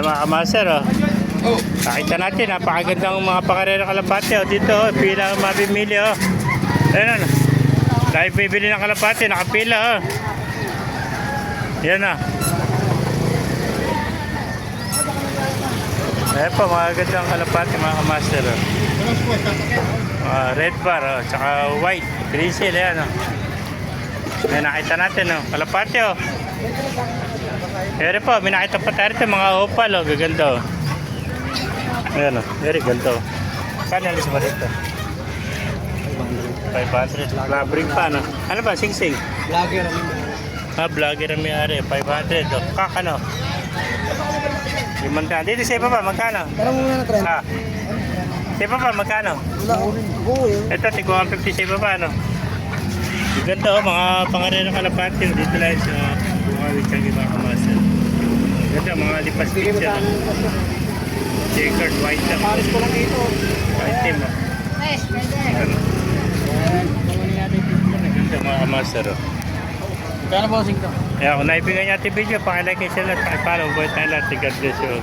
Ayan mga kamaster, oh. Nakita natin, napakagandang mga pangarera kalapate, oh. Dito, oh, pila ang mabimili, oh. Ayan, oh. Dahil bibili ng kalapate, nakapila, oh. Yan, oh. Ayan po, mga gandang kalapate, mga kamaster, oh. Red bar, oh. Tsaka white, grizzle, ayan, oh. Ayan, nakita natin, oh. Kalapate, oh. Pero po, may nakita pa tayo ito, mga opal, oh, gaganda, oh. Ayan, oh, very ganda, oh. Saan yan, Lisbon ito? 500, labring pa, no? Ano ba, sing-sing? Vlogger ang Vlogger ang may-ari, 500, oh. Kakano? 500, dito sa iba pa, magkano? Parang muna na trend. Sa iba pa, magkano? Wala ko rin. Oo, yun. Ito, tigwa 150 sa iba pa, no? Ganda, oh, mga pangarera kalapate, oh. Dito lang sa mga witsang iba kamaster. Ganda, mga lipas picture, no? Checkered white lang. Paris ko lang dito. White team, oh. Ganda, ganda mga kamaster, oh. Kaya na bossing to? Kaya kung naibigay niya ito video, pakilike kayo sila at pakipalo. Buhay tayo lahat. God bless you.